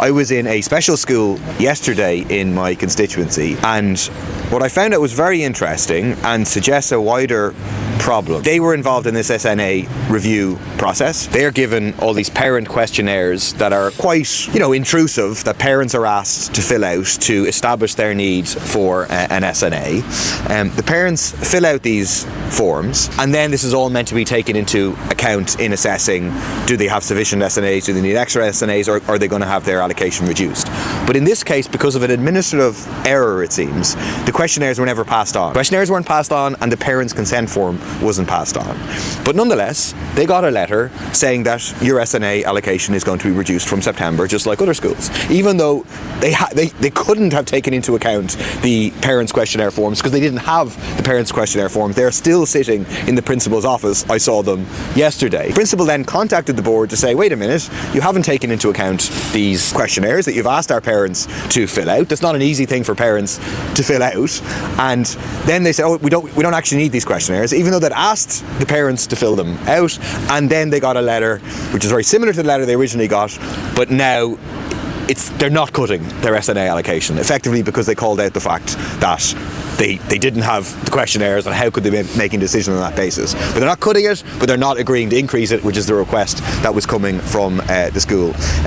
I was in a special school yesterday in my constituency, and what I found out was very interesting and suggests a wider problem. They were involved in this SNA review process. They are given all these parent questionnaires that are quite, intrusive, that parents are asked to fill out to establish their need for an SNA. The parents fill out these forms, and then this is all meant to be taken into account in assessing, do they have sufficient SNAs, do they need extra SNAs, or are they going to have their allocation reduced? But in this case, because of an administrative error, it seems, the questionnaires were never passed on. Questionnaires weren't passed on, and the parents' consent form wasn't passed on. But nonetheless, they got a letter saying that your SNA allocation is going to be reduced from September, just like other schools, even though they couldn't have taken into account the parents' questionnaire forms because they didn't have the parents' questionnaire forms. They're still sitting in the principal's office. I saw them yesterday. The principal then contacted the board to say, wait a minute, you haven't taken into account these questionnaires that you've asked our parents to fill out. That's not an easy thing for parents to fill out. And then they said, oh, we don't actually need these questionnaires, even though they'd asked the parents to fill them out. And then they got a letter which is very similar to the letter they originally got, but now they're not cutting their SNA allocation, effectively because they called out the fact that they didn't have the questionnaires, and how could they be making a decision on that basis. But they're not cutting it, but they're not agreeing to increase it, which is the request that was coming from the school.